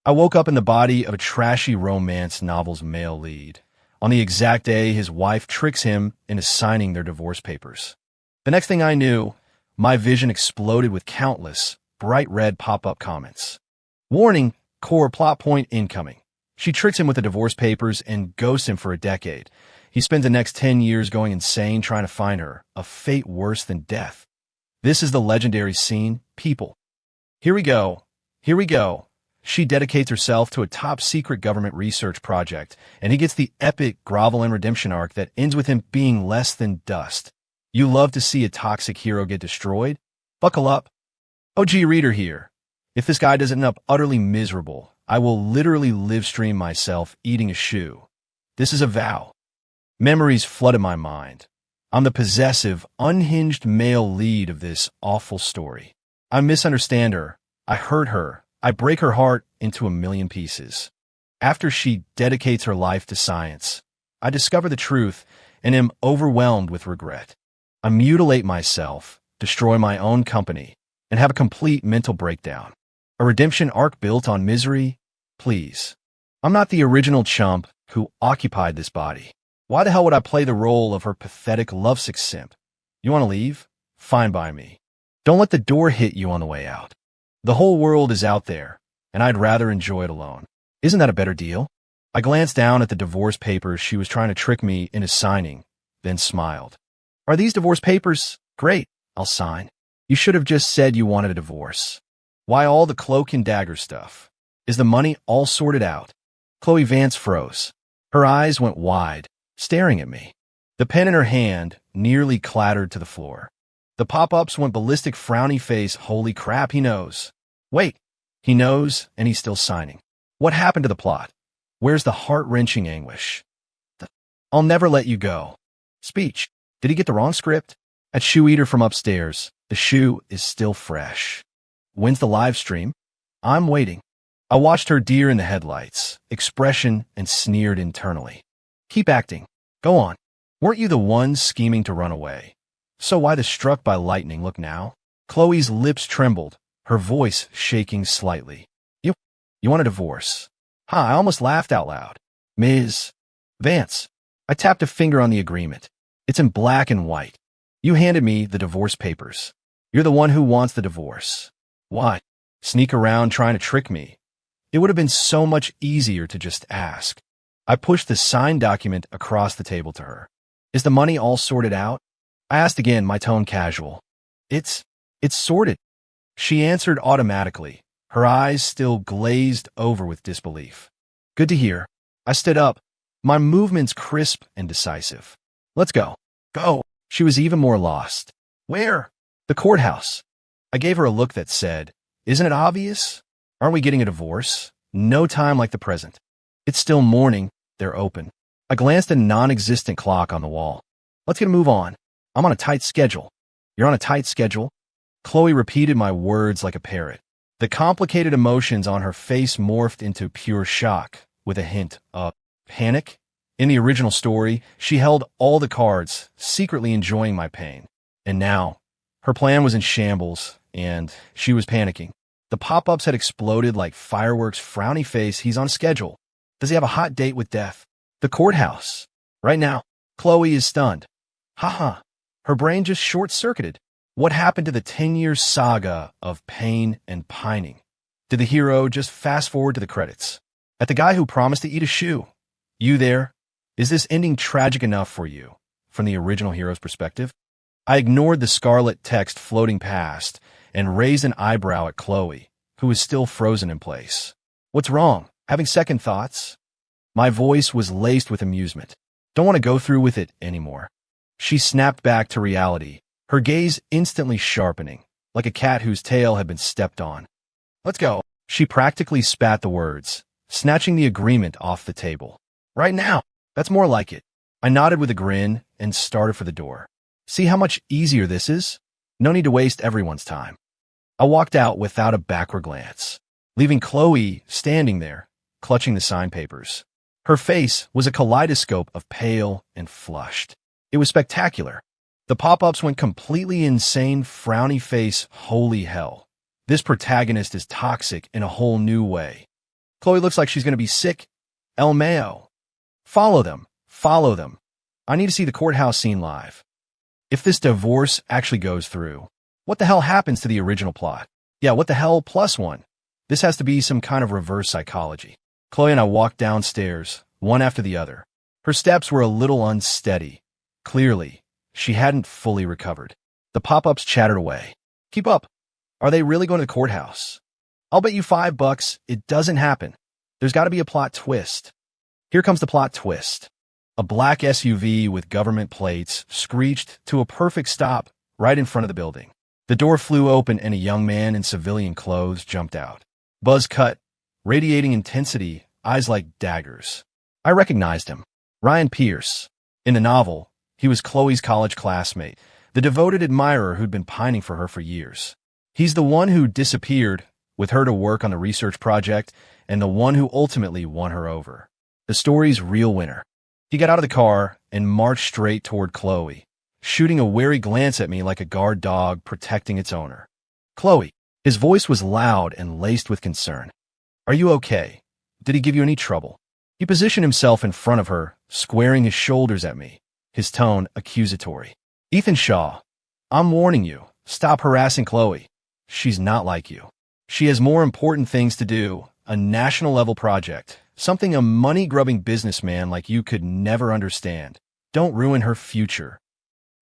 I woke up in the body of a trashy romance novel's male lead, on the exact day his wife tricks him into signing their divorce papers. The next thing I knew, my vision exploded with countless, bright red pop-up comments. Warning, core plot point incoming. She tricks him with the divorce papers and ghosts him for a decade. He spends the next 10 years going insane trying to find her, a fate worse than death. This is the legendary scene, people. Here we go. Here we go. She dedicates herself to a top-secret government research project, and he gets the epic grovel and redemption arc that ends with him being less than dust. You love to see a toxic hero get destroyed? Buckle up. OG reader here. If this guy doesn't end up utterly miserable, I will literally live stream myself eating a shoe. This is a vow. Memories flooded my mind. I'm the possessive, unhinged male lead of this awful story. I misunderstand her. I hurt her. I break her heart into a million pieces. After she dedicates her life to science, I discover the truth and am overwhelmed with regret. I mutilate myself, destroy my own company, and have a complete mental breakdown. A redemption arc built on misery? Please. I'm not the original chump who occupied this body. Why the hell would I play the role of her pathetic lovesick simp? You want to leave? Fine by me. Don't let the door hit you on the way out. The whole world is out there, and I'd rather enjoy it alone. Isn't that a better deal? I glanced down at the divorce papers she was trying to trick me into signing, then smiled. Are these divorce papers? Great, I'll sign. You should have just said you wanted a divorce. Why all the cloak and dagger stuff? Is the money all sorted out? Chloe Vance froze. Her eyes went wide, staring at me. The pen in her hand nearly clattered to the floor. The pop-ups went ballistic, frowny face. Holy crap, he knows. Wait, he knows, and he's still signing. What happened to the plot? Where's the heart-wrenching anguish? I'll never let you go. Speech. Did he get the wrong script? At Shoe Eater from upstairs, the shoe is still fresh. When's the live stream? I'm waiting. I watched her deer in the headlights, expression, and sneered internally. Keep acting. Go on. Weren't you the one scheming to run away? So why the struck by lightning look now? Chloe's lips trembled, her voice shaking slightly. You want a divorce? I almost laughed out loud. Ms. Vance. I tapped a finger on the agreement. It's in black and white. You handed me the divorce papers. You're the one who wants the divorce. Why? Sneak around trying to trick me. It would have been so much easier to just ask. I pushed the signed document across the table to her. Is the money all sorted out? I asked again, my tone casual. It's sorted. She answered automatically, her eyes still glazed over with disbelief. Good to hear. I stood up, my movements crisp and decisive. Let's go. Go. She was even more lost. Where? The courthouse. I gave her a look that said, isn't it obvious? Aren't we getting a divorce? No time like the present. It's still morning. They're open. I glanced at a non-existent clock on the wall. Let's get a move on. I'm on a tight schedule. You're on a tight schedule? Chloe repeated my words like a parrot. The complicated emotions on her face morphed into pure shock, with a hint of panic. In the original story, she held all the cards, secretly enjoying my pain. And now, her plan was in shambles, and she was panicking. The pop-ups had exploded like fireworks. Frowny face, he's on schedule. Does he have a hot date with death? The courthouse. Right now. Chloe is stunned. Haha. Her brain just short-circuited. What happened to the 10-year saga of pain and pining? Did the hero just fast-forward to the credits? At the guy who promised to eat a shoe? You there? Is this ending tragic enough for you, from the original hero's perspective? I ignored the scarlet text floating past and raised an eyebrow at Chloe, who was still frozen in place. What's wrong? Having second thoughts? My voice was laced with amusement. Don't want to go through with it anymore. She snapped back to reality, her gaze instantly sharpening, like a cat whose tail had been stepped on. Let's go. She practically spat the words, snatching the agreement off the table. Right now. That's more like it. I nodded with a grin and started for the door. See how much easier this is? No need to waste everyone's time. I walked out without a backward glance, leaving Chloe standing there, clutching the signed papers. Her face was a kaleidoscope of pale and flushed. It was spectacular. The pop-ups went completely insane. Frowny face, holy hell. This protagonist is toxic in a whole new way. Chloe looks like she's going to be sick. El Mayo. Follow them. Follow them. I need to see the courthouse scene live. If this divorce actually goes through, what the hell happens to the original plot? Yeah, what the hell +1? This has to be some kind of reverse psychology. Chloe and I walked downstairs, one after the other. Her steps were a little unsteady. Clearly, she hadn't fully recovered. The pop-ups chattered away. Keep up. Are they really going to the courthouse? I'll bet you $5 it doesn't happen. There's got to be a plot twist. Here comes the plot twist. A black SUV with government plates screeched to a perfect stop right in front of the building. The door flew open and a young man in civilian clothes jumped out. Buzz cut, radiating intensity, eyes like daggers. I recognized him. Ryan Pierce. In the novel, he was Chloe's college classmate, the devoted admirer who'd been pining for her for years. He's the one who disappeared with her to work on the research project and the one who ultimately won her over. The story's real winner. He got out of the car and marched straight toward Chloe, shooting a wary glance at me like a guard dog protecting its owner. Chloe. His voice was loud and laced with concern. Are you okay? Did he give you any trouble? He positioned himself in front of her, squaring his shoulders at me, his tone accusatory. Ethan Shaw, I'm warning you, stop harassing Chloe. She's not like you. She has more important things to do, a national-level project, something a money-grubbing businessman like you could never understand. Don't ruin her future.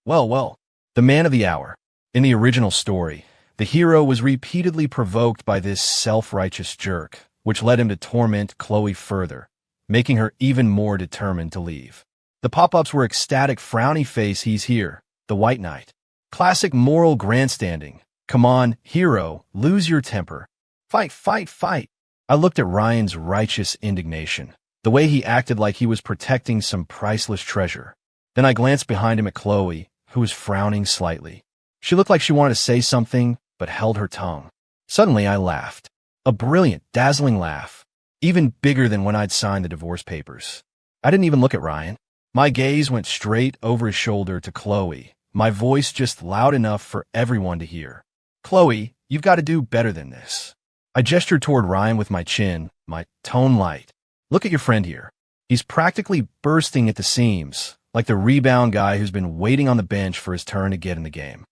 Well, the man of the hour. In the original story, the hero was repeatedly provoked by this self-righteous jerk, which led him to torment Chloe further, making her even more determined to leave. The pop-ups were ecstatic frowny face, he's here, the White Knight. Classic moral grandstanding. Come on, hero, lose your temper. Fight, fight, fight. I looked at Ryan's righteous indignation, the way he acted like he was protecting some priceless treasure. Then I glanced behind him at Chloe, who was frowning slightly. She looked like she wanted to say something, but held her tongue. Suddenly I laughed. A brilliant, dazzling laugh, even bigger than when I'd signed the divorce papers. I didn't even look at Ryan. My gaze went straight over his shoulder to Chloe, my voice just loud enough for everyone to hear. Chloe, you've got to do better than this. I gestured toward Ryan with my chin, my tone light. Look at your friend here. He's practically bursting at the seams, like the rebound guy who's been waiting on the bench for his turn to get in the game.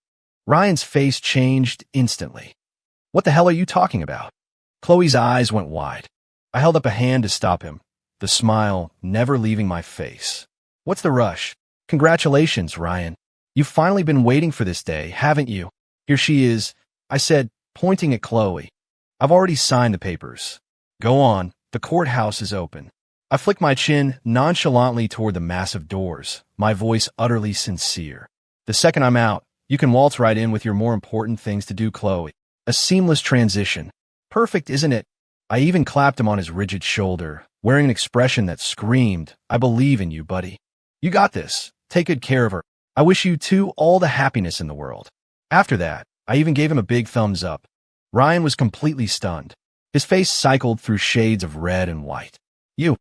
Ryan's face changed instantly. What the hell are you talking about? Chloe's eyes went wide. I held up a hand to stop him, the smile never leaving my face. What's the rush? Congratulations, Ryan. You've finally been waiting for this day, haven't you? Here she is, I said, pointing at Chloe. I've already signed the papers. Go on, the courthouse is open. I flicked my chin nonchalantly toward the massive doors, my voice utterly sincere. The second I'm out, you can waltz right in with your more important things to do, Chloe. A seamless transition. Perfect, isn't it? I even clapped him on his rigid shoulder, wearing an expression that screamed, I believe in you, buddy. You got this. Take good care of her. I wish you two all the happiness in the world. After that, I even gave him a big thumbs up. Ryan was completely stunned. His face cycled through shades of red and white. You.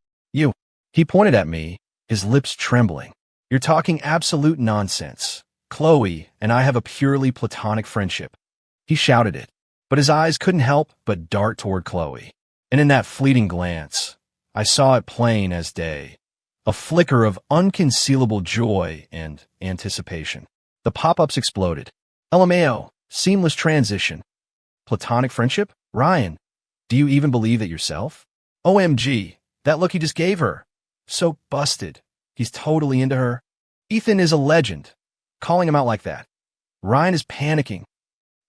He pointed at me, his lips trembling. You're talking absolute nonsense. Chloe and I have a purely platonic friendship. He shouted it, but his eyes couldn't help but dart toward Chloe. And in that fleeting glance, I saw it plain as day. A flicker of unconcealable joy and anticipation. The pop-ups exploded. LMAO, seamless transition. Platonic friendship? Ryan, do you even believe that yourself? OMG, that look he just gave her. So busted. He's totally into her. Ethan is a legend. Calling him out like that. Ryan is panicking.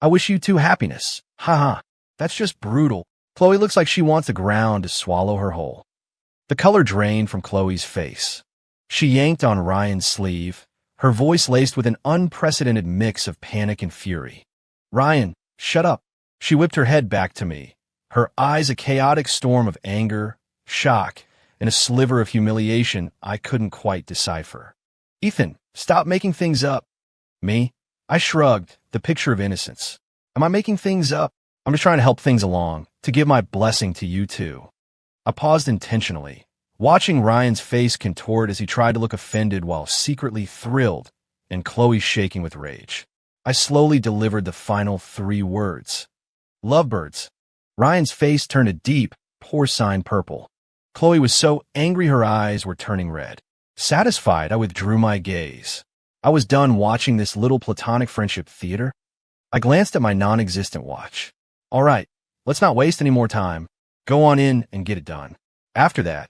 I wish you two happiness. Haha, that's just brutal. Chloe looks like she wants the ground to swallow her whole. The color drained from Chloe's face. She yanked on Ryan's sleeve, her voice laced with an unprecedented mix of panic and fury. Ryan, shut up. She whipped her head back to me, her eyes a chaotic storm of anger, shock, and a sliver of humiliation I couldn't quite decipher. Ethan, stop making things up. Me? I shrugged, the picture of innocence. Am I making things up? I'm just trying to help things along, to give my blessing to you two. I paused intentionally, watching Ryan's face contort as he tried to look offended while secretly thrilled, and Chloe shaking with rage. I slowly delivered the final 3 words. Lovebirds. Ryan's face turned a deep, porcine purple. Chloe was so angry her eyes were turning red. Satisfied, I withdrew my gaze. I was done watching this little platonic friendship theater. I glanced at my non-existent watch. All right, let's not waste any more time. Go on in and get it done. After that,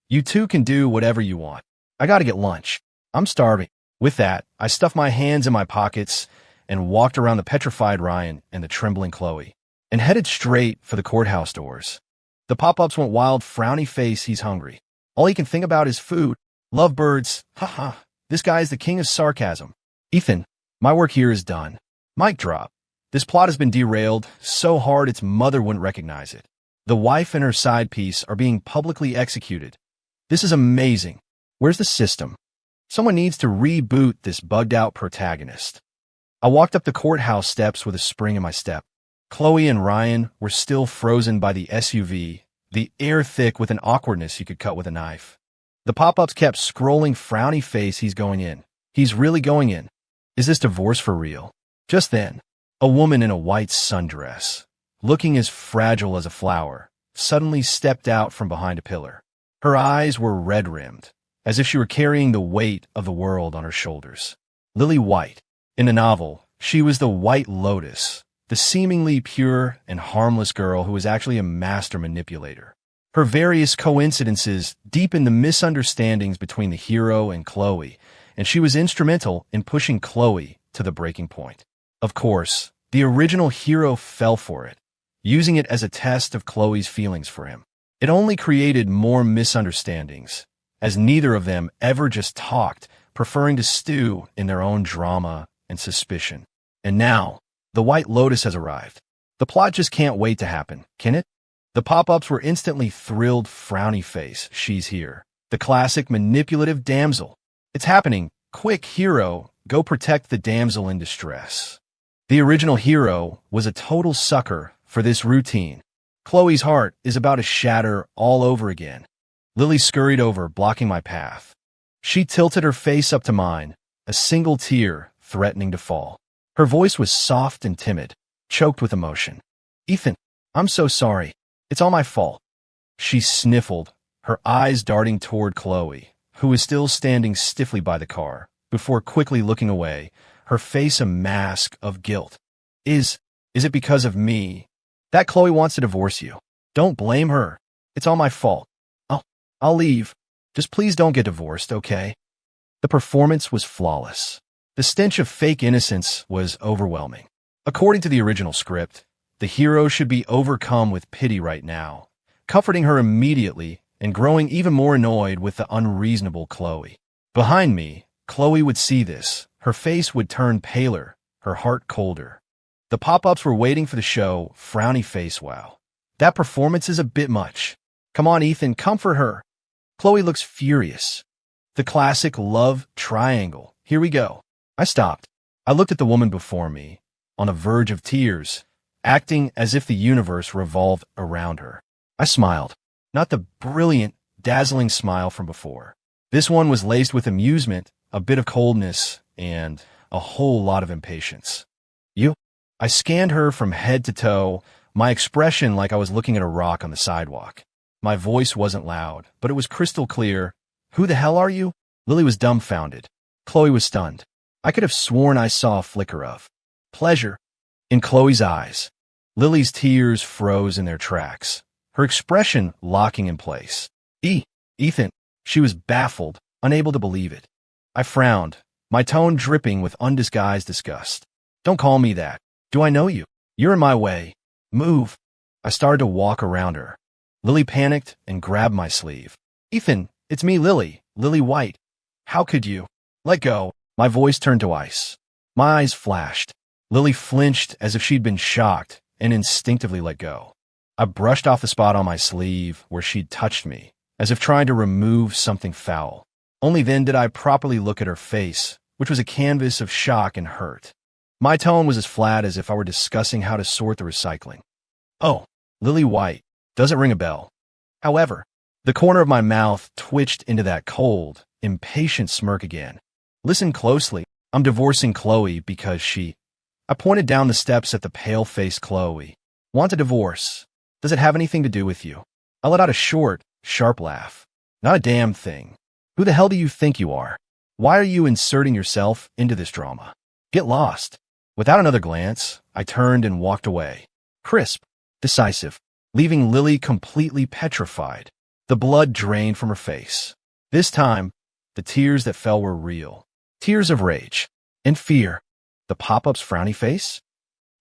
you two can do whatever you want. I gotta get lunch. I'm starving. With that, I stuffed my hands in my pockets and walked around the petrified Ryan and the trembling Chloe, and headed straight for the courthouse doors. The pop-ups went wild, frowny face, he's hungry. All he can think about is food. Lovebirds, haha, this guy is the king of sarcasm. Ethan, my work here is done. Mic drop. This plot has been derailed so hard its mother wouldn't recognize it. The wife and her side piece are being publicly executed. This is amazing. Where's the system? Someone needs to reboot this bugged-out protagonist. I walked up the courthouse steps with a spring in my step. Chloe and Ryan were still frozen by the SUV, the air thick with an awkwardness you could cut with a knife. The pop-ups kept scrolling, frowny face, he's going in. He's really going in. Is this divorce for real? Just then, a woman in a white sundress, looking as fragile as a flower, suddenly stepped out from behind a pillar. Her eyes were red-rimmed, as if she were carrying the weight of the world on her shoulders. Lily White. In the novel, she was the White Lotus, the seemingly pure and harmless girl who was actually a master manipulator. Her various coincidences deepened the misunderstandings between the hero and Chloe, and she was instrumental in pushing Chloe to the breaking point. Of course, the original hero fell for it, using it as a test of Chloe's feelings for him. It only created more misunderstandings, as neither of them ever just talked, preferring to stew in their own drama and suspicion. And now, the White Lotus has arrived. The plot just can't wait to happen, can it? The pop-ups were instantly thrilled, frowny face, she's here. The classic manipulative damsel. It's happening. Quick, hero, go protect the damsel in distress. The original hero was a total sucker for this routine. Chloe's heart is about to shatter all over again. Lily scurried over, blocking my path. She tilted her face up to mine, a single tear threatening to fall. Her voice was soft and timid, choked with emotion. Ethan, I'm so sorry. It's all my fault. She sniffled, her eyes darting toward Chloe, who was still standing stiffly by the car, before quickly looking away, her face a mask of guilt. Is it because of me that Chloe wants to divorce you? Don't blame her. It's all my fault. I'll leave. Just please don't get divorced, okay? The performance was flawless. The stench of fake innocence was overwhelming. According to the original script, the hero should be overcome with pity right now, comforting her immediately and growing even more annoyed with the unreasonable Chloe. Behind me, Chloe would see this. Her face would turn paler, her heart colder. The pop-ups were waiting for the show, frowny face, wow. That performance is a bit much. Come on, Ethan, comfort her. Chloe looks furious. The classic love triangle. Here we go. I stopped. I looked at the woman before me, on the verge of tears, acting as if the universe revolved around her. I smiled. Not the brilliant, dazzling smile from before. This one was laced with amusement, a bit of coldness, and a whole lot of impatience. You? I scanned her from head to toe, my expression like I was looking at a rock on the sidewalk. My voice wasn't loud, but it was crystal clear. Who the hell are you? Lily was dumbfounded. Chloe was stunned. I could have sworn I saw a flicker of pleasure in Chloe's eyes. Lily's tears froze in their tracks, her expression locking in place. Ethan. She was baffled, unable to believe it. I frowned, my tone dripping with undisguised disgust. Don't call me that. Do I know you? You're in my way. Move. I started to walk around her. Lily panicked and grabbed my sleeve. Ethan, it's me, Lily White. How could you? Let go. My voice turned to ice. My eyes flashed. Lily flinched as if she'd been shocked and instinctively let go. I brushed off the spot on my sleeve where she'd touched me, as if trying to remove something foul. Only then did I properly look at her face, which was a canvas of shock and hurt. My tone was as flat as if I were discussing how to sort the recycling. Oh, Lily White. Doesn't ring a bell. However, the corner of my mouth twitched into that cold, impatient smirk again. Listen closely. I'm divorcing Chloe because she... I pointed down the steps at the pale-faced Chloe. Want a divorce? Does it have anything to do with you? I let out a short, sharp laugh. Not a damn thing. Who the hell do you think you are? Why are you inserting yourself into this drama? Get lost. Without another glance, I turned and walked away. Crisp, decisive, leaving Lily completely petrified. The blood drained from her face. This time, the tears that fell were real. Tears of rage and fear. The pop-up's frowny face?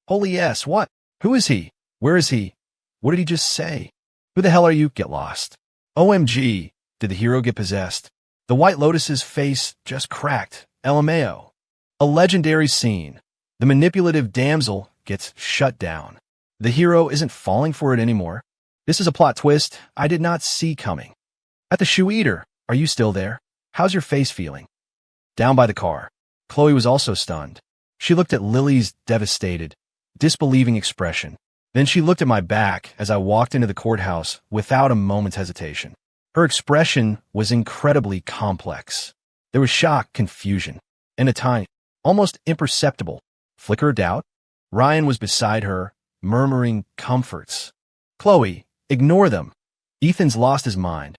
Holy yes, what? Who is he? Where is he? What did he just say? Who the hell are you? Get lost. OMG, did the hero get possessed? The White Lotus's face just cracked. LMAO. A legendary scene. The manipulative damsel gets shut down. The hero isn't falling for it anymore. This is a plot twist I did not see coming. At the Shoe Eater, are you still there? How's your face feeling? Down by the car, Chloe was also stunned. She looked at Lily's devastated, disbelieving expression. Then she looked at my back as I walked into the courthouse without a moment's hesitation. Her expression was incredibly complex. There was shock, confusion, and a tiny, almost imperceptible flicker of doubt. Ryan was beside her, murmuring comforts. Chloe, ignore them. Ethan's lost his mind.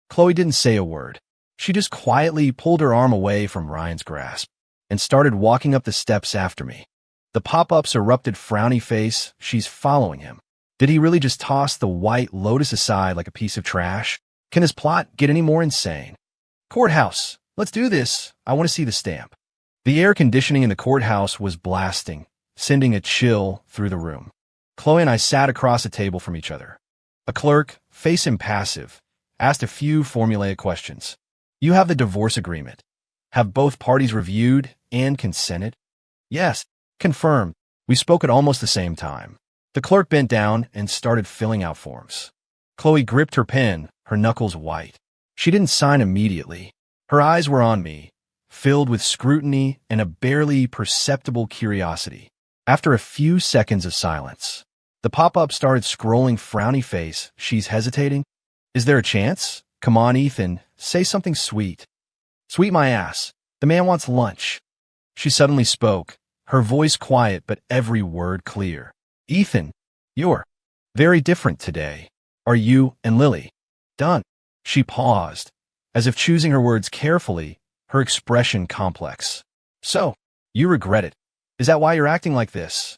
Chloe didn't say a word. She just quietly pulled her arm away from Ryan's grasp and started walking up the steps after me. The pop-up's erupted frowny face, she's following him. Did he really just toss the White Lotus aside like a piece of trash? Can his plot get any more insane? Courthouse, let's do this. I want to see the stamp. The air conditioning in the courthouse was blasting, sending a chill through the room. Chloe and I sat across a table from each other. A clerk, face impassive, asked a few formulaic questions. You have the divorce agreement. Have both parties reviewed and consented? Yes, confirmed. We spoke at almost the same time. The clerk bent down and started filling out forms. Chloe gripped her pen, her knuckles white. She didn't sign immediately. Her eyes were on me, filled with scrutiny and a barely perceptible curiosity. After a few seconds of silence, the pop-up started scrolling frowny face. She's hesitating. Is there a chance? Come on, Ethan, say something sweet. Sweet my ass. The man wants lunch. She suddenly spoke, her voice quiet but every word clear. Ethan, you're very different today. Are you and Lily done? She paused, as if choosing her words carefully, her expression complex. So, you regret it. Is that why you're acting like this?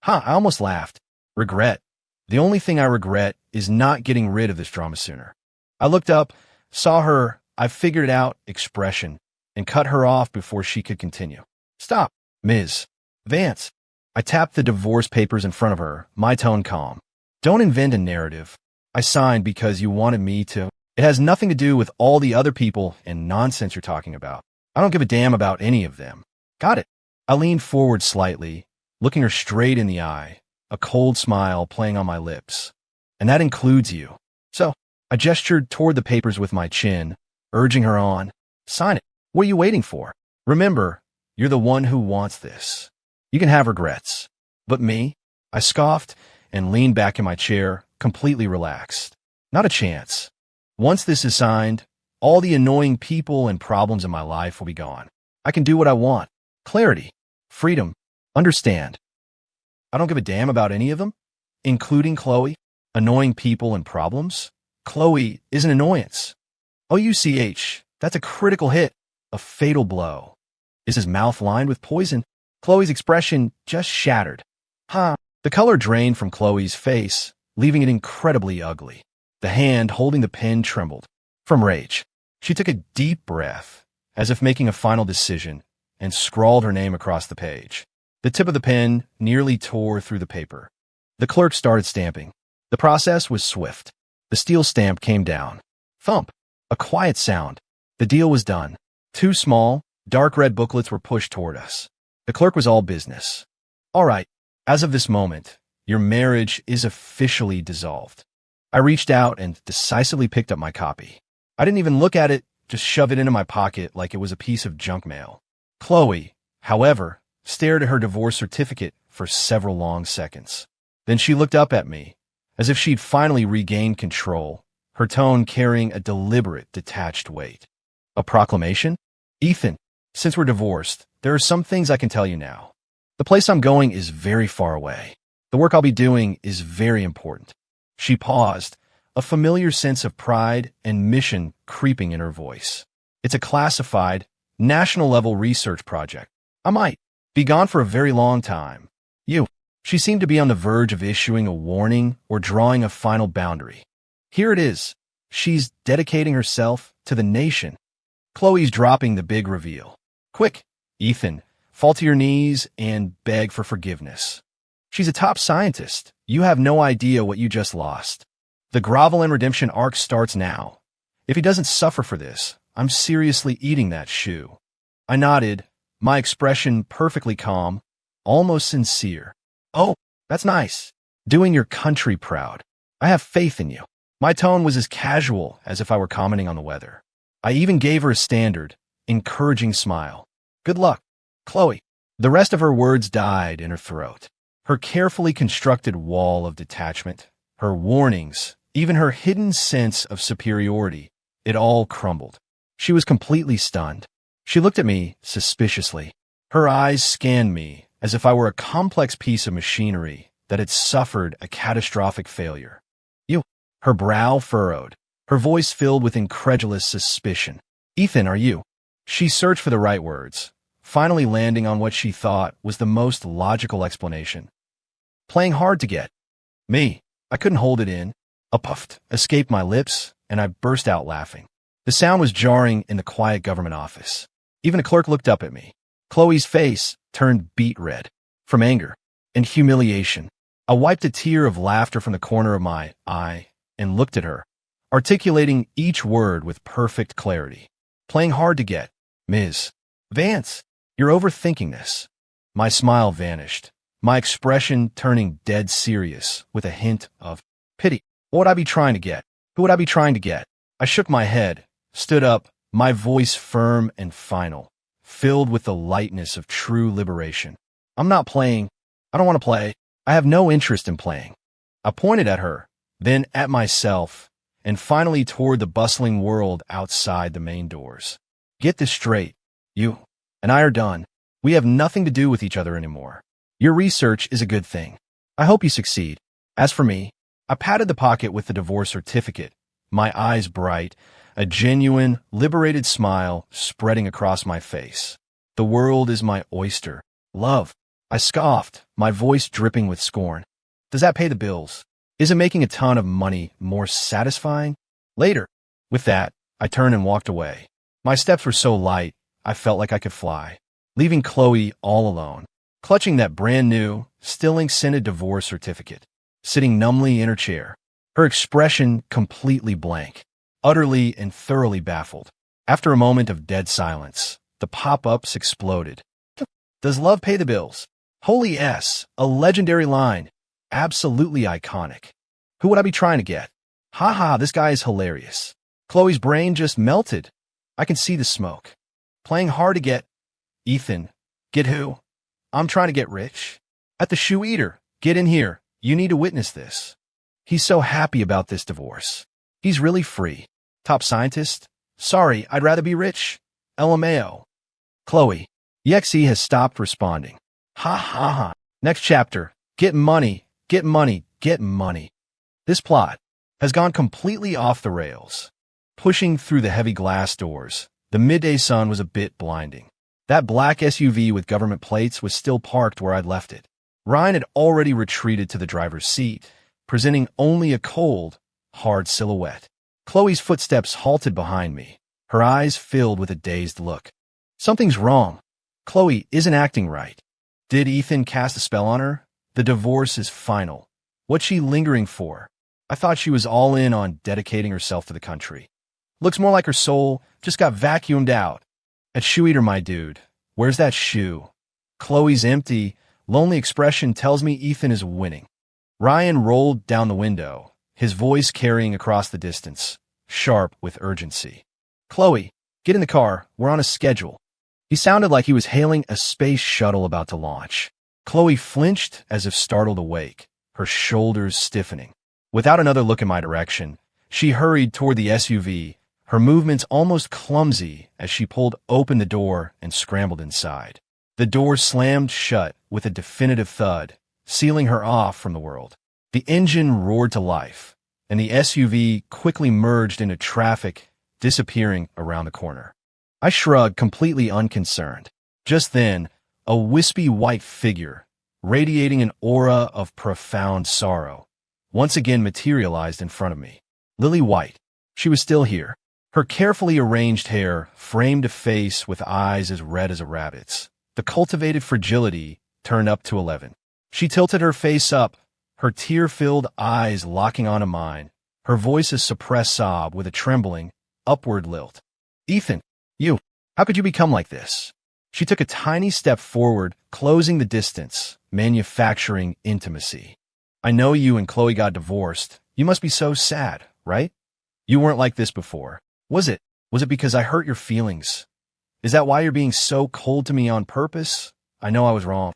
I almost laughed. Regret. The only thing I regret is not getting rid of this drama sooner. I looked up, saw her, I figured it out, expression, and cut her off before she could continue. Stop, Ms. Vance. I tapped the divorce papers in front of her, my tone calm. Don't invent a narrative. I signed because you wanted me to. It has nothing to do with all the other people and nonsense you're talking about. I don't give a damn about any of them. Got it. I leaned forward slightly, looking her straight in the eye, a cold smile playing on my lips. And that includes you. So, I gestured toward the papers with my chin, urging her on. Sign it. What are you waiting for? Remember, you're the one who wants this. You can have regrets. But me? I scoffed and leaned back in my chair, completely relaxed. Not a chance. Once this is signed, all the annoying people and problems in my life will be gone. I can do what I want. Clarity. Freedom. Understand. I don't give a damn about any of them, including Chloe. Annoying people and problems. Chloe is an annoyance. OUCH. That's a critical hit. A fatal blow. Is his mouth lined with poison? Chloe's expression just shattered. The color drained from Chloe's face, leaving it incredibly ugly. The hand holding the pen trembled. From rage, she took a deep breath, as if making a final decision, and scrawled her name across the page. The tip of the pen nearly tore through the paper. The clerk started stamping. The process was swift. The steel stamp came down. Thump. A quiet sound. The deal was done. Two small, dark red booklets were pushed toward us. The clerk was all business. All right, as of this moment, your marriage is officially dissolved. I reached out and decisively picked up my copy. I didn't even look at it, just shoved it into my pocket like it was a piece of junk mail. Chloe, however, stared at her divorce certificate for several long seconds. Then she looked up at me, as if she'd finally regained control, her tone carrying a deliberate, detached weight. A proclamation? Ethan, since we're divorced, there are some things I can tell you now. The place I'm going is very far away. The work I'll be doing is very important. She paused, a familiar sense of pride and mission creeping in her voice. It's a classified, national-level research project. I might be gone for a very long time. You. She seemed to be on the verge of issuing a warning or drawing a final boundary. Here it is. She's dedicating herself to the nation. Chloe's dropping the big reveal. Quick, Ethan, fall to your knees and beg for forgiveness. She's a top scientist. You have no idea what you just lost. The grovel and redemption arc starts now. If he doesn't suffer for this, I'm seriously eating that shoe. I nodded, my expression perfectly calm, almost sincere. Oh, that's nice. Doing your country proud. I have faith in you. My tone was as casual as if I were commenting on the weather. I even gave her a standard, encouraging smile. Good luck, Chloe. The rest of her words died in her throat. Her carefully constructed wall of detachment, her warnings, even her hidden sense of superiority, it all crumbled. She was completely stunned. She looked at me suspiciously. Her eyes scanned me as if I were a complex piece of machinery that had suffered a catastrophic failure. You. Her brow furrowed, her voice filled with incredulous suspicion. Ethan, are you? She searched for the right words, finally landing on what she thought was the most logical explanation. Playing hard to get. Me. I couldn't hold it in. A puff escaped my lips, and I burst out laughing. The sound was jarring in the quiet government office. Even a clerk looked up at me. Chloe's face turned beet red from anger and humiliation. I wiped a tear of laughter from the corner of my eye and looked at her, articulating each word with perfect clarity. Playing hard to get. Ms. Vance, you're overthinking this. My smile vanished, my expression turning dead serious with a hint of pity. What would I be trying to get? Who would I be trying to get? I shook my head, stood up, my voice firm and final, filled with the lightness of true liberation. I'm not playing. I don't want to play. I have no interest in playing. I pointed at her, then at myself, and finally toward the bustling world outside the main doors. Get this straight. You and I are done. We have nothing to do with each other anymore. Your research is a good thing. I hope you succeed. As for me, I patted the pocket with the divorce certificate, my eyes bright, a genuine, liberated smile spreading across my face. The world is my oyster. Love. I scoffed, my voice dripping with scorn. Does that pay the bills? Is it making a ton of money more satisfying? Later. With that, I turned and walked away. My steps were so light, I felt like I could fly, leaving Chloe all alone, clutching that brand new, still ink-scented divorce certificate, sitting numbly in her chair, her expression completely blank, utterly and thoroughly baffled. After a moment of dead silence, the pop-ups exploded. Does love pay the bills? Holy S, a legendary line. Absolutely iconic. Who would I be trying to get? Ha ha, this guy is hilarious. Chloe's brain just melted. I can see the smoke. Playing hard to get. Ethan. Get who? I'm trying to get rich. At the Shoe Eater. Get in here. You need to witness this. He's so happy about this divorce. He's really free. Top scientist? Sorry, I'd rather be rich. LMAO. Chloe. EXE has stopped responding. Ha ha ha. Next chapter. Get money, get money, get money. This plot has gone completely off the rails. Pushing through the heavy glass doors, the midday sun was a bit blinding. That black SUV with government plates was still parked where I'd left it. Ryan had already retreated to the driver's seat, presenting only a cold, hard silhouette. Chloe's footsteps halted behind me, her eyes filled with a dazed look. Something's wrong. Chloe isn't acting right. Did Ethan cast a spell on her? The divorce is final. What's she lingering for? I thought she was all in on dedicating herself to the country. Looks more like her soul just got vacuumed out. At Shoe Eater, my dude. Where's that shoe? Chloe's empty, lonely expression tells me Ethan is winning. Ryan rolled down the window, his voice carrying across the distance, sharp with urgency. Chloe, get in the car. We're on a schedule. He sounded like he was hailing a space shuttle about to launch. Chloe flinched as if startled awake, her shoulders stiffening. Without another look in my direction, she hurried toward the SUV, her movements almost clumsy as she pulled open the door and scrambled inside. The door slammed shut with a definitive thud, sealing her off from the world. The engine roared to life, and the SUV quickly merged into traffic, disappearing around the corner. I shrugged, completely unconcerned. Just then, a wispy white figure, radiating an aura of profound sorrow, once again materialized in front of me. Lily White. She was still here. Her carefully arranged hair framed a face with eyes as red as a rabbit's. The cultivated fragility turned up to 11. She tilted her face up, her tear-filled eyes locking onto mine, her voice a suppressed sob with a trembling, upward lilt. Ethan, how could you become like this? She took a tiny step forward, closing the distance, manufacturing intimacy. I know you and Chloe got divorced. You must be so sad, right? You weren't like this before. Was it? Was it because I hurt your feelings? Is that why you're being so cold to me on purpose? I know I was wrong.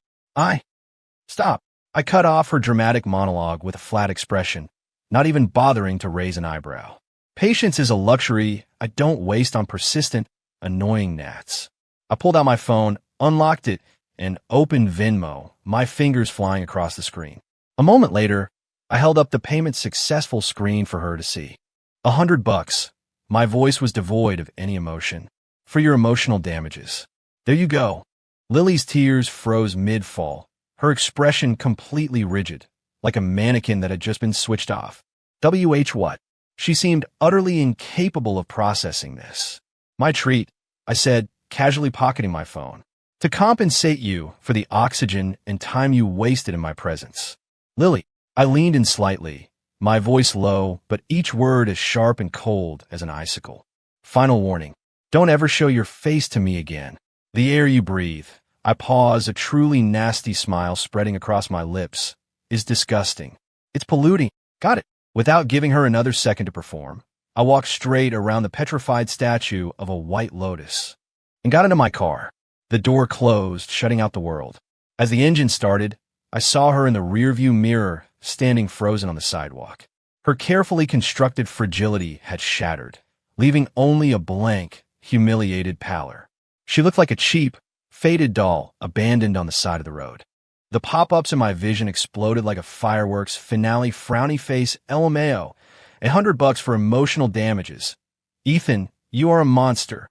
Stop. I cut off her dramatic monologue with a flat expression, not even bothering to raise an eyebrow. Patience is a luxury I don't waste on persistent, annoying gnats. I pulled out my phone, unlocked it, and opened Venmo, my fingers flying across the screen. A moment later, I held up the payment successful screen for her to see. $100. My voice was devoid of any emotion. For your emotional damages. There you go. Lily's tears froze mid-fall, her expression completely rigid, like a mannequin that had just been switched off. What? She seemed utterly incapable of processing this. My treat, I said, casually pocketing my phone. To compensate you for the oxygen and time you wasted in my presence. Lily, I leaned in slightly, my voice low, but each word as sharp and cold as an icicle. Final warning. Don't ever show your face to me again. The air you breathe, I pause, a truly nasty smile spreading across my lips, is disgusting. It's polluting. Got it. Without giving her another second to perform, I walked straight around the petrified statue of a white lotus and got into my car. The door closed, shutting out the world. As the engine started, I saw her in the rearview mirror, standing frozen on the sidewalk. Her carefully constructed fragility had shattered, leaving only a blank, humiliated pallor. She looked like a cheap, faded doll abandoned on the side of the road. The pop-ups in my vision exploded like a fireworks finale. Frowny face, LMAO, $100 for emotional damages. Ethan, you are a monster.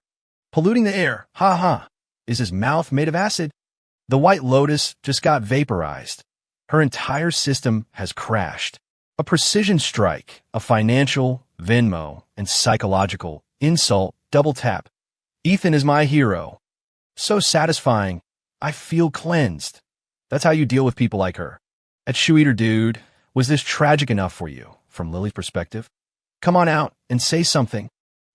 Polluting the air, ha ha. Is his mouth made of acid? The White Lotus just got vaporized. Her entire system has crashed. A precision strike, a financial, Venmo, and psychological insult, double tap. Ethan is my hero. So satisfying. I feel cleansed. That's how you deal with people like her. At Shoe Eater Dude, was this tragic enough for you, from Lily's perspective? Come on out and say something.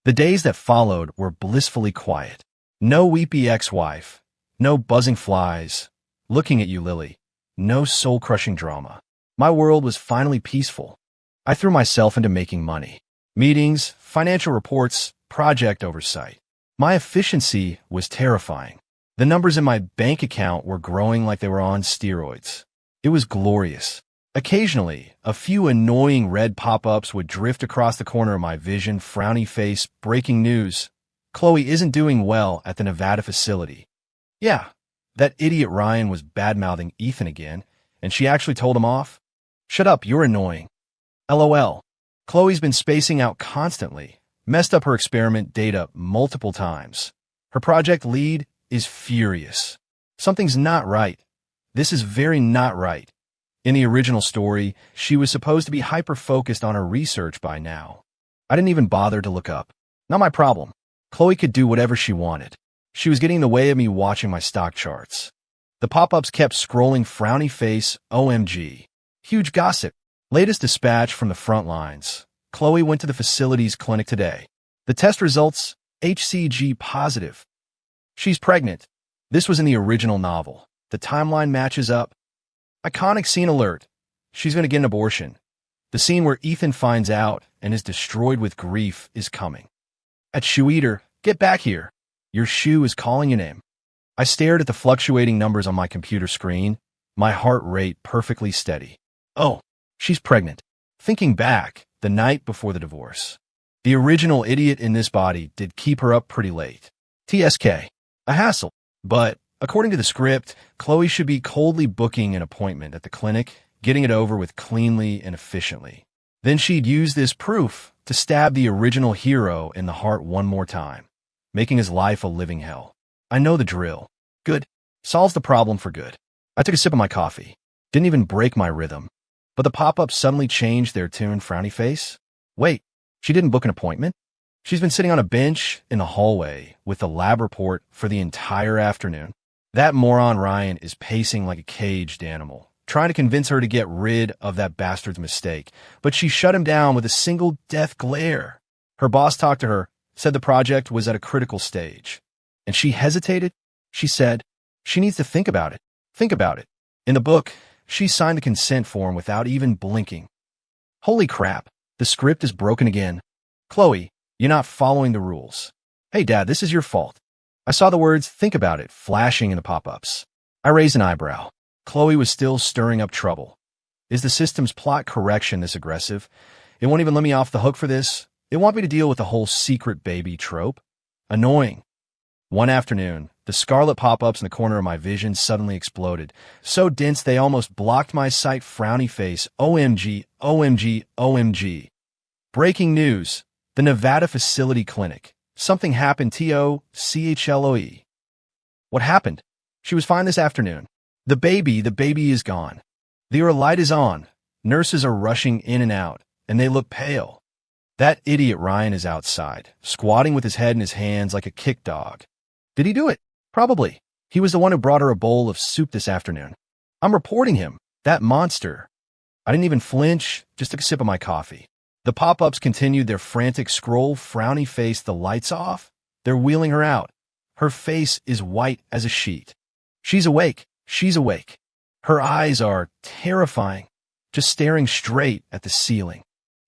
The days that followed were blissfully quiet. No weepy ex-wife, no buzzing flies, looking at you, Lily, no soul-crushing drama. My world was finally peaceful. I threw myself into making money. Meetings, financial reports, project oversight. My efficiency was terrifying. The numbers in my bank account were growing like they were on steroids. It was glorious. Occasionally, a few annoying red pop-ups would drift across the corner of my vision, frowny face, breaking news. Chloe isn't doing well at the Nevada facility. Yeah, that idiot Ryan was bad-mouthing Ethan again, and she actually told him off. Shut up, you're annoying. LOL. Chloe's been spacing out constantly, messed up her experiment data multiple times. Her project lead is furious. Something's not right. This is very not right. In the original story, she was supposed to be hyper-focused on her research by now. I didn't even bother to look up. Not my problem. Chloe could do whatever she wanted. She was getting in the way of me watching my stock charts. The pop-ups kept scrolling, frowny face, OMG. Huge gossip. Latest dispatch from the front lines. Chloe went to the facility's clinic today. The test results, HCG positive. She's pregnant. This was in the original novel. The timeline matches up. Iconic scene alert. She's going to get an abortion. The scene where Ethan finds out and is destroyed with grief is coming. At Shoe Eater, get back here. Your shoe is calling your name. I stared at the fluctuating numbers on my computer screen, my heart rate perfectly steady. Oh, she's pregnant. Thinking back, the night before the divorce. The original idiot in this body did keep her up pretty late. TSK. A hassle. But, according to the script, Chloe should be coldly booking an appointment at the clinic, getting it over with cleanly and efficiently. Then she'd use this proof to stab the original hero in the heart one more time, making his life a living hell. I know the drill. Good. Solves the problem for good. I took a sip of my coffee. Didn't even break my rhythm. But the pop-ups suddenly changed their tune, frowny face. Wait, she didn't book an appointment? She's been sitting on a bench in the hallway with the lab report for the entire afternoon. That moron Ryan is pacing like a caged animal, trying to convince her to get rid of that bastard's mistake. But she shut him down with a single death glare. Her boss talked to her, said the project was at a critical stage. And she hesitated. She said, she needs to think about it. Think about it. In the book, she signed the consent form without even blinking. Holy crap, the script is broken again. Chloe, you're not following the rules. Hey, Dad, this is your fault. I saw the words, think about it, flashing in the pop-ups. I raised an eyebrow. Chloe was still stirring up trouble. Is the system's plot correction this aggressive? It won't even let me off the hook for this. It want me to deal with the whole secret baby trope. Annoying. One afternoon, the scarlet pop-ups in the corner of my vision suddenly exploded. So dense they almost blocked my sight. Frowny face. OMG, OMG, OMG. Breaking news. The Nevada Facility Clinic. Something happened. TOCHLOE. What happened? She was fine this afternoon. The baby is gone. The light is on. Nurses are rushing in and out, and they look pale. That idiot Ryan is outside, squatting with his head in his hands like a kick dog. Did he do it? Probably. He was the one who brought her a bowl of soup this afternoon. I'm reporting him. That monster. I didn't even flinch, just took a sip of my coffee. The pop-ups continued their frantic scroll. Frowny face. The lights off. They're wheeling her out. Her face is white as a sheet. She's awake. She's awake. Her eyes are terrifying, just staring straight at the ceiling.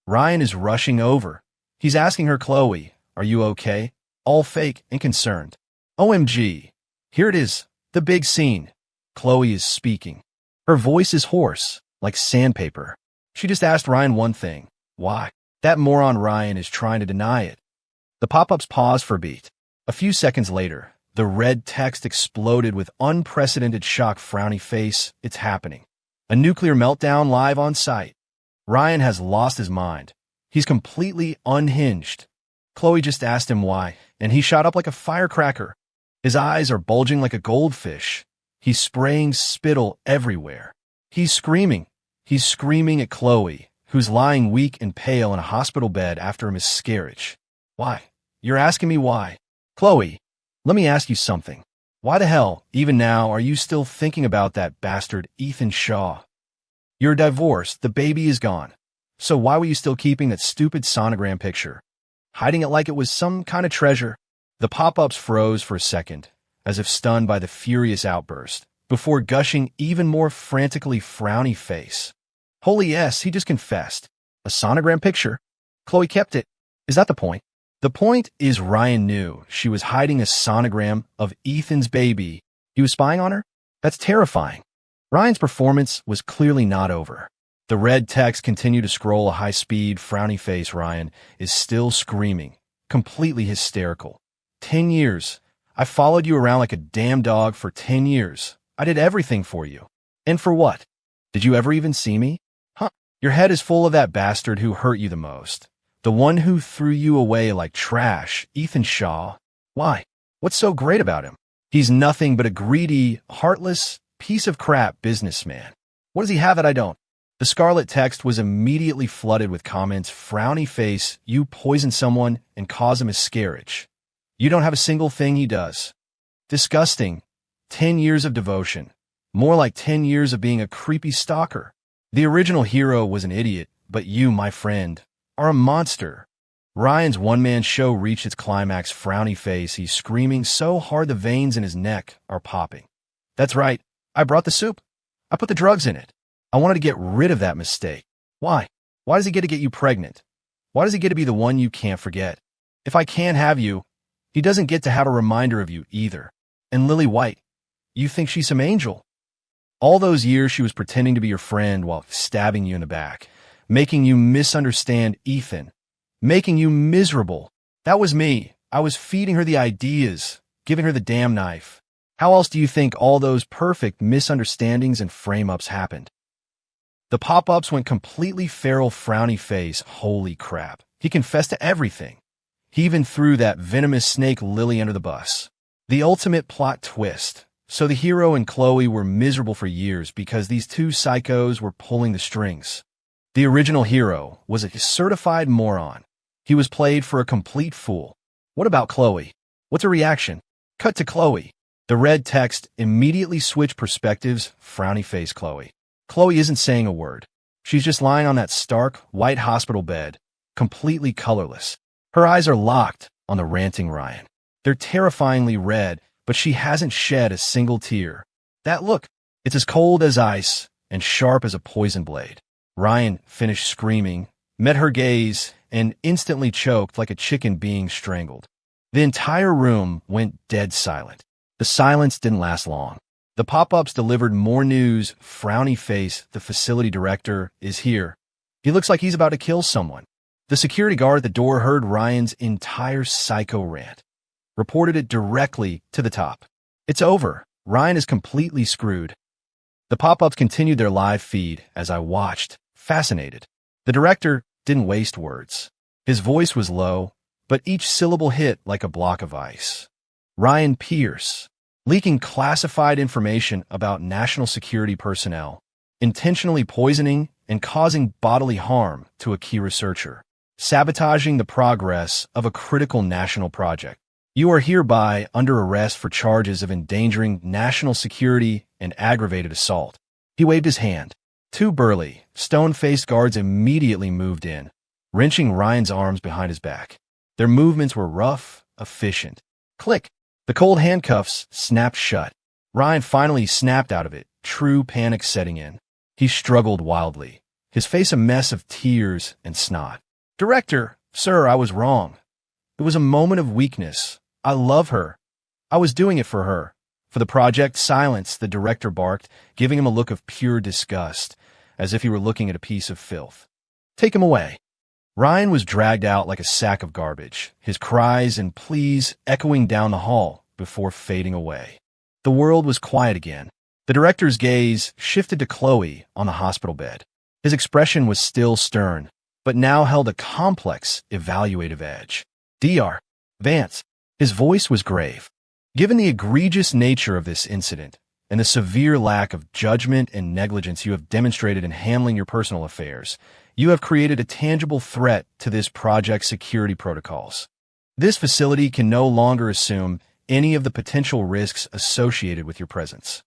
Ryan is rushing over. He's asking her, Chloe, are you okay? All fake and concerned. OMG. Here it is, the big scene. Chloe is speaking. Her voice is hoarse, like sandpaper. She just asked Ryan one thing. Why? That moron Ryan is trying to deny it. The pop-ups paused for a beat. A few seconds later, the red text exploded with unprecedented shock. Frowny face. It's happening. A nuclear meltdown live on site. Ryan has lost his mind. He's completely unhinged. Chloe just asked him why, and he shot up like a firecracker. His eyes are bulging like a goldfish. He's spraying spittle everywhere. He's screaming. He's screaming at Chloe, who's lying weak and pale in a hospital bed after a miscarriage. Why? You're asking me why? Chloe, let me ask you something. Why the hell, even now, are you still thinking about that bastard Ethan Shaw? You're divorced, the baby is gone. So why were you still keeping that stupid sonogram picture? Hiding it like it was some kind of treasure? The pop-ups froze for a second, as if stunned by the furious outburst, before gushing even more frantically. Frowny face. Holy yes, he just confessed. A sonogram picture? Chloe kept it. Is that the point? The point is Ryan knew she was hiding a sonogram of Ethan's baby. He was spying on her? That's terrifying. Ryan's performance was clearly not over. The red text continued to scroll at high speed. Frowny face. Ryan is still screaming, completely hysterical. 10 years. I followed you around like a damn dog for 10 years. I did everything for you. And for what? Did you ever even see me? Huh? Your head is full of that bastard who hurt you the most. The one who threw you away like trash, Ethan Shaw. Why? What's so great about him? He's nothing but a greedy, heartless, piece of crap businessman. What does he have that I don't? The scarlet text was immediately flooded with comments. Frowny face. You poison someone and cause a miscarriage. You don't have a single thing he does. Disgusting. 10 years of devotion. More like 10 years of being a creepy stalker. The original hero was an idiot, but you, my friend, are a monster. Ryan's one-man show reached its climax. Frowny face. He's screaming so hard the veins in his neck are popping. That's right. I brought the soup. I put the drugs in it. I wanted to get rid of that mistake. Why? Why does he get to get you pregnant? Why does he get to be the one you can't forget? If I can't have you, he doesn't get to have a reminder of you either. And Lily White, you think she's some angel? All those years she was pretending to be your friend while stabbing you in the back, making you misunderstand Ethan, making you miserable. That was me. I was feeding her the ideas, giving her the damn knife. How else do you think all those perfect misunderstandings and frame-ups happened? The pop-ups went completely feral, frowny face. Holy crap. He confessed to everything. He even threw that venomous snake Lily under the bus. The ultimate plot twist. So the hero and Chloe were miserable for years because these two psychos were pulling the strings. The original hero was a certified moron. He was played for a complete fool. What about Chloe? What's her reaction? Cut to Chloe. The red text immediately switched perspectives. Frowny face Chloe. Chloe isn't saying a word. She's just lying on that stark, white hospital bed, completely colorless. Her eyes are locked on the ranting Ryan. They're terrifyingly red, but she hasn't shed a single tear. That look, it's as cold as ice and sharp as a poison blade. Ryan finished screaming, met her gaze, and instantly choked like a chicken being strangled. The entire room went dead silent. The silence didn't last long. The pop-ups delivered more news. Frowny face, the facility director, is here. He looks like he's about to kill someone. The security guard at the door heard Ryan's entire psycho rant, reported it directly to the top. It's over. Ryan is completely screwed. The pop-ups continued their live feed as I watched, fascinated. The director didn't waste words. His voice was low, but each syllable hit like a block of ice. Ryan Pierce, leaking classified information about national security personnel, intentionally poisoning and causing bodily harm to a key researcher, sabotaging the progress of a critical national project. You are hereby under arrest for charges of endangering national security and aggravated assault. He waved his hand. Two burly, stone-faced guards immediately moved in, wrenching Ryan's arms behind his back. Their movements were rough, efficient. Click! The cold handcuffs snapped shut. Ryan finally snapped out of it, true panic setting in. He struggled wildly, his face a mess of tears and snot. Director, sir, I was wrong. It was a moment of weakness. I love her. I was doing it for her. For the project. Silence, the director barked, giving him a look of pure disgust, as if he were looking at a piece of filth. Take him away. Ryan was dragged out like a sack of garbage, his cries and pleas echoing down the hall before fading away. The world was quiet again. The director's gaze shifted to Chloe on the hospital bed. His expression was still stern, but now held a complex, evaluative edge. Dr. Vance. His voice was grave. Given the egregious nature of this incident and the severe lack of judgment and negligence you have demonstrated in handling your personal affairs, you have created a tangible threat to this project's security protocols. This facility can no longer assume any of the potential risks associated with your presence.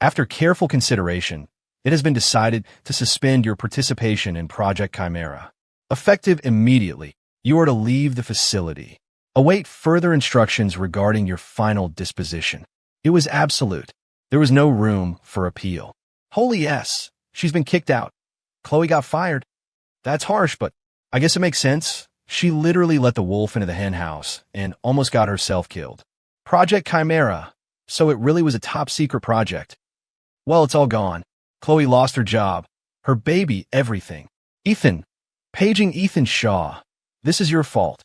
After careful consideration, it has been decided to suspend your participation in Project Chimera. Effective immediately, you are to leave the facility. Await further instructions regarding your final disposition. It was absolute. There was no room for appeal. Holy yes, she's been kicked out. Chloe got fired. That's harsh, but I guess it makes sense. She literally let the wolf into the hen house and almost got herself killed. Project Chimera. So it really was a top-secret project. Well, it's all gone. Chloe lost her job, her baby, everything. Ethan. Paging Ethan Shaw. This is your fault.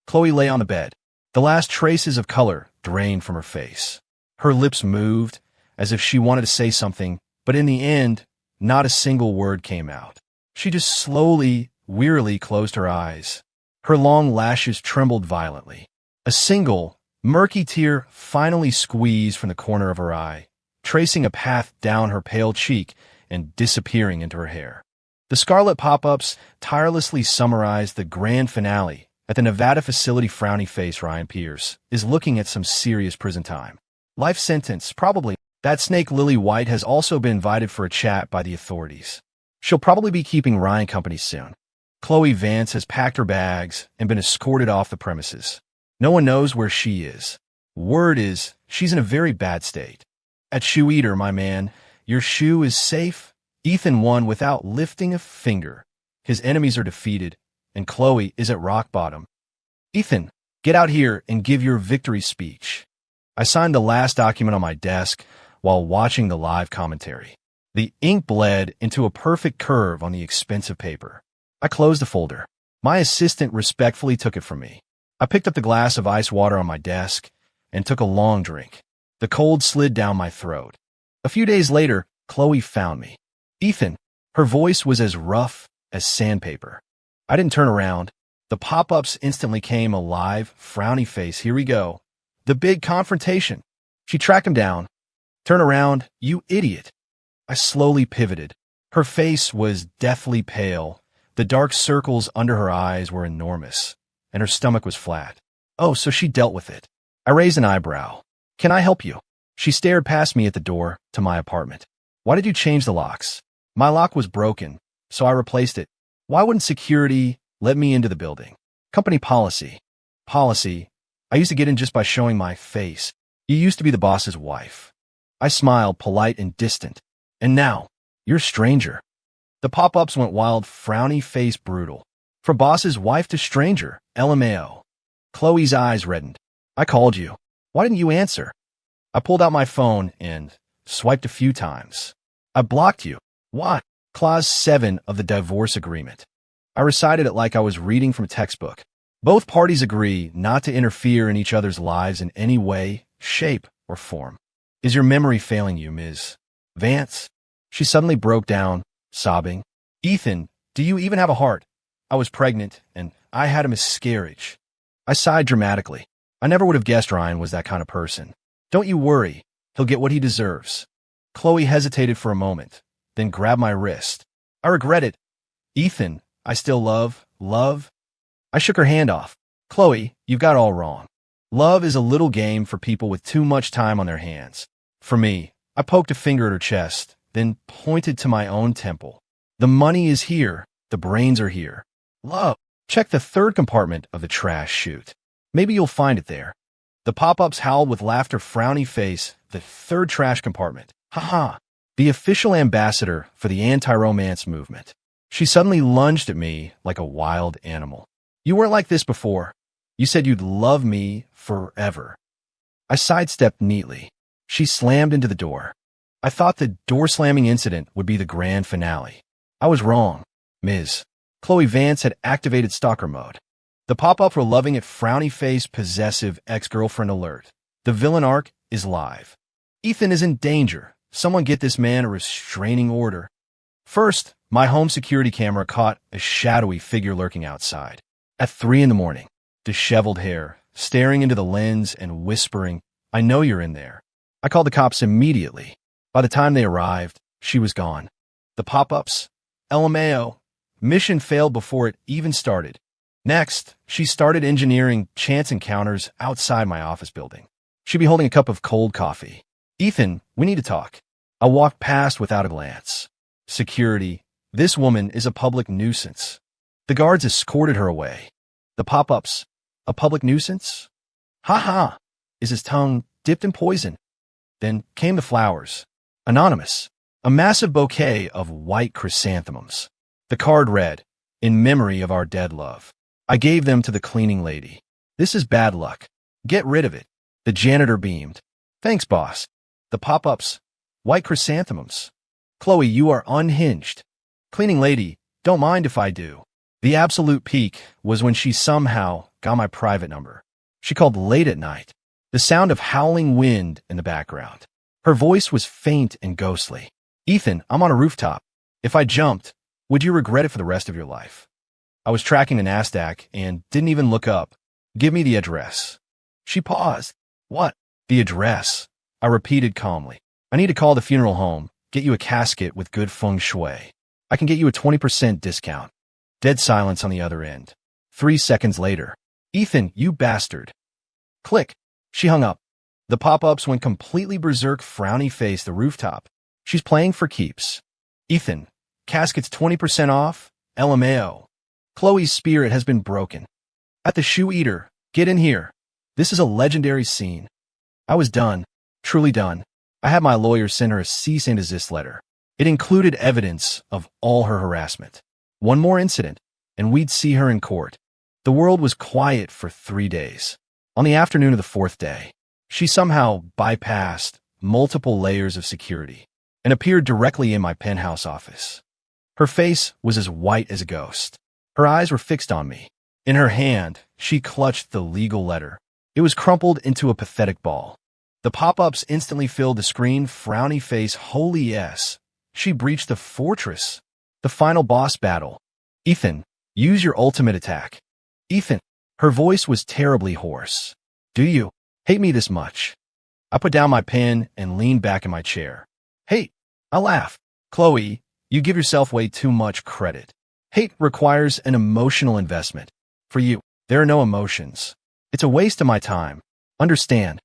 Chloe lay on the bed. The last traces of color drained from her face. Her lips moved, as if she wanted to say something, but in the end, not a single word came out. She just slowly, wearily closed her eyes. Her long lashes trembled violently. A single, murky tear finally squeezed from the corner of her eye, tracing a path down her pale cheek and disappearing into her hair. The scarlet pop-ups tirelessly summarized the grand finale. At the Nevada facility, frowny face Ryan Pierce is looking at some serious prison time. Life sentence, probably. That snake Lily White has also been invited for a chat by the authorities. She'll probably be keeping Ryan company soon. Chloe Vance has packed her bags and been escorted off the premises. No one knows where she is. Word is, she's in a very bad state. At Shoe Eater, my man, your shoe is safe. Ethan won without lifting a finger. His enemies are defeated, and Chloe is at rock bottom. Ethan, get out here and give your victory speech. I signed the last document on my desk while watching the live commentary. The ink bled into a perfect curve on the expensive paper. I closed the folder. My assistant respectfully took it from me. I picked up the glass of ice water on my desk and took a long drink. The cold slid down my throat. A few days later, Chloe found me. Ethan, Her voice was as rough as sandpaper. I didn't turn around. The pop-ups instantly came alive, frowny face, here we go. The big confrontation. She tracked him down. Turn around, you idiot. I slowly pivoted. Her face was deathly pale. The dark circles under her eyes were enormous, and her stomach was flat. Oh, so she dealt with it. I raised an eyebrow. Can I help you? She stared past me at the door to my apartment. Why did you change the locks? My lock was broken, so I replaced it. Why wouldn't security let me into the building? Company policy. Policy. I used to get in just by showing my face. You used to be the boss's wife. I smiled, polite and distant. And now, you're a stranger. The pop-ups went wild, frowny face brutal. From boss's wife to stranger, LMAO. Chloe's eyes reddened. I called you. Why didn't you answer? I pulled out my phone and swiped a few times. I blocked you. What? Clause 7 of the divorce agreement. I recited it like I was reading from a textbook. Both parties agree not to interfere in each other's lives in any way, shape, or form. Is your memory failing you, Ms. Vance? She suddenly broke down, sobbing. Ethan, do you even have a heart? I was pregnant, and I had a miscarriage. I sighed dramatically. I never would have guessed Ryan was that kind of person. Don't you worry. He'll get what he deserves. Chloe hesitated for a moment, then grabbed my wrist. I regret it. Ethan, I still love. I shook her hand off. Chloe, you've got it all wrong. Love is a little game for people with too much time on their hands. For me, I poked a finger at her chest, then pointed to my own temple. The money is here. The brains are here. Love. Check the third compartment of the trash chute. Maybe you'll find it there. The pop-ups howled with laughter, frowny face. The third trash compartment. Ha. The official ambassador for the anti-romance movement. She suddenly lunged at me like a wild animal. You weren't like this before. You said you'd love me forever. I sidestepped neatly. She slammed into the door. I thought the door-slamming incident would be the grand finale. I was wrong. Ms. Chloe Vance had activated stalker mode. The pop-ups were loving it, frowny face, possessive ex-girlfriend alert. The villain arc is live. Ethan is in danger. Someone get this man a restraining order. First, my home security camera caught a shadowy figure lurking outside. At 3 a.m, disheveled hair, staring into the lens and whispering, I know you're in there. I called the cops immediately. By the time they arrived, she was gone. The pop-ups? LMAO. Mission failed before it even started. Next, she started engineering chance encounters outside my office building. She'd be holding a cup of cold coffee. Ethan, we need to talk. I walked past without a glance. Security. This woman is a public nuisance. The guards escorted her away. The pop-ups. A public nuisance? Ha. Is his tongue dipped in poison? Then came the flowers. Anonymous. A massive bouquet of white chrysanthemums. The card read, in memory of our dead love. I gave them to the cleaning lady. This is bad luck. Get rid of it. The janitor beamed. Thanks, boss. The pop-ups. White chrysanthemums. Chloe, you are unhinged. Cleaning lady, don't mind if I do. The absolute peak was when she somehow got my private number. She called late at night. The sound of howling wind in the background. Her voice was faint and ghostly. Ethan, I'm on a rooftop. If I jumped, would you regret it for the rest of your life? I was tracking the NASDAQ and didn't even look up. Give me the address. She paused. What? The address. I repeated calmly. I need to call the funeral home, get you a casket with good feng shui. I can get you a 20% discount. Dead silence on the other end. 3 seconds later. Ethan, you bastard. Click. She hung up. The pop-ups went completely berserk, frowny face, the rooftop. She's playing for keeps. Ethan, casket's 20% off. LMAO. Chloe's spirit has been broken. At the Shoe Eater, get in here. This is a legendary scene. I was done. Truly done. I had my lawyer send her a cease and desist letter. It included evidence of all her harassment. One more incident, and we'd see her in court. The world was quiet for 3 days. On the afternoon of the 4th day, she somehow bypassed multiple layers of security and appeared directly in my penthouse office. Her face was as white as a ghost. Her eyes were fixed on me. In her hand, she clutched the legal letter. It was crumpled into a pathetic ball. The pop-ups instantly filled the screen, frowny face, holy yes. She breached the fortress. The final boss battle. Ethan, use your ultimate attack. Ethan. Her voice was terribly hoarse. Do you hate me this much? I put down my pen and leaned back in my chair. Hate? I laughed. Chloe, you give yourself way too much credit. Hate requires an emotional investment. For you, there are no emotions. It's a waste of my time. Understand?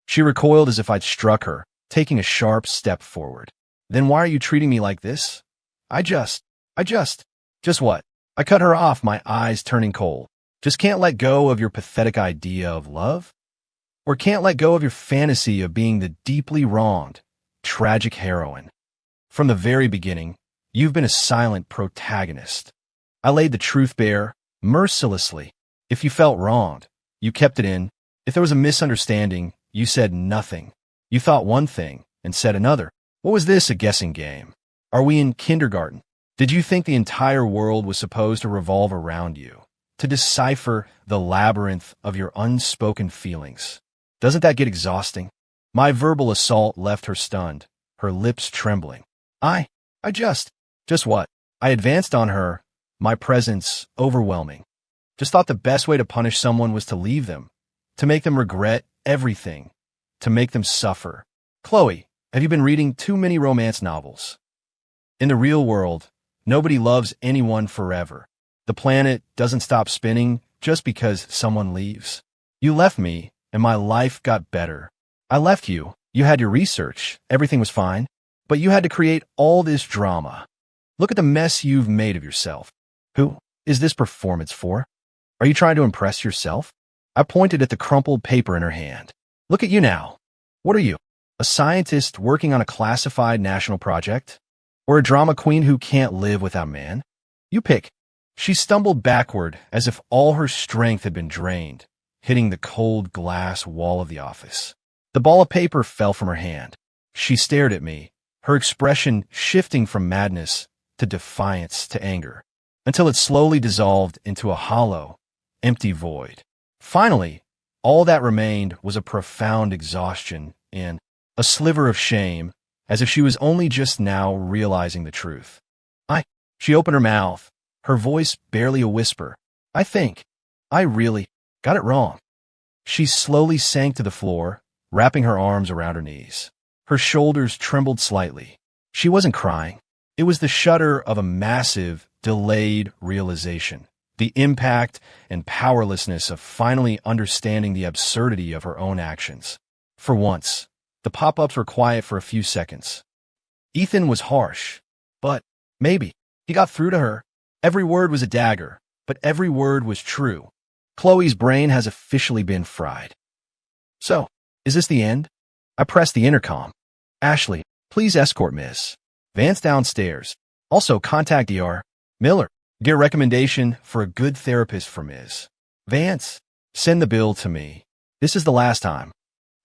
She recoiled as if I'd struck her, taking a sharp step forward. Then why are you treating me like this? Just what? I cut her off, my eyes turning cold. Just can't let go of your pathetic idea of love? Or can't let go of your fantasy of being the deeply wronged, tragic heroine? From the very beginning, you've been a silent protagonist. I laid the truth bare, mercilessly. If you felt wronged, you kept it in. If there was a misunderstanding, you said nothing. You thought one thing and said another. What was this, a guessing game? Are we in kindergarten? Did you think the entire world was supposed to revolve around you, to decipher the labyrinth of your unspoken feelings? Doesn't that get exhausting? My verbal assault left her stunned, her lips trembling. Just what? I advanced on her, my presence overwhelming. Just thought the best way to punish someone was to leave them, to make them regret everything, to make them suffer. Chloe, have you been reading too many romance novels? In the real world, nobody loves anyone forever. The planet doesn't stop spinning just because someone leaves. You left me, and my life got better. I left you. You had your research. Everything was fine. But you had to create all this drama. Look at the mess you've made of yourself. Who is this performance for? Are you trying to impress yourself? I pointed at the crumpled paper in her hand. Look at you now. What are you? A scientist working on a classified national project? Or a drama queen who can't live without man? You pick. She stumbled backward as if all her strength had been drained, hitting the cold glass wall of the office. The ball of paper fell from her hand. She stared at me, her expression shifting from madness to defiance to anger, until it slowly dissolved into a hollow, empty void. Finally, all that remained was a profound exhaustion and a sliver of shame, as if she was only just now realizing the truth. She opened her mouth, her voice barely a whisper. I really got it wrong. She slowly sank to the floor, wrapping her arms around her knees. Her shoulders trembled slightly. She wasn't crying. It was the shudder of a massive, delayed realization, the impact and powerlessness of finally understanding the absurdity of her own actions. For once, the pop-ups were quiet for a few seconds. Ethan was harsh, but maybe he got through to her. Every word was a dagger, but every word was true. Chloe's brain has officially been fried. So, is this the end? I pressed the intercom. Ashley, please escort Ms. Vance downstairs. Also, contact Dr. Miller. Get a recommendation for a good therapist for Ms. Vance. Send the bill to me. This is the last time.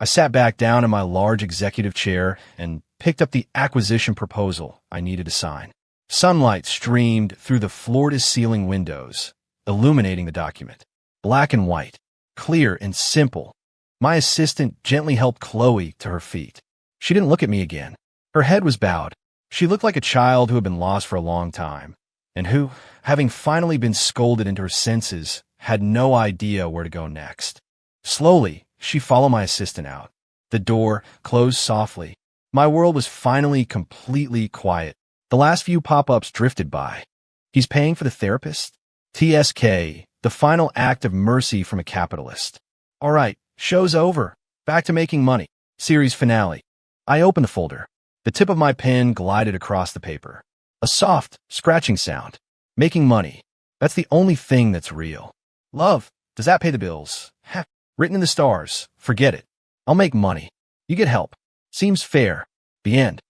I sat back down in my large executive chair and picked up the acquisition proposal I needed to sign. Sunlight streamed through the floor-to-ceiling windows, illuminating the document. Black and white, clear and simple. My assistant gently helped Chloe to her feet. She didn't look at me again. Her head was bowed. She looked like a child who had been lost for a long time, and who, having finally been scolded into her senses, had no idea where to go next. Slowly, she followed my assistant out. The door closed softly. My world was finally completely quiet. The last few pop-ups drifted by. He's paying for the therapist? TSK, the final act of mercy from a capitalist. All right, show's over. Back to making money. Series finale. I opened the folder. The tip of my pen glided across the paper. A soft, scratching sound. Making money. That's the only thing that's real. Love. Does that pay the bills? Heck, written in the stars. Forget it. I'll make money. You get help. Seems fair. The end.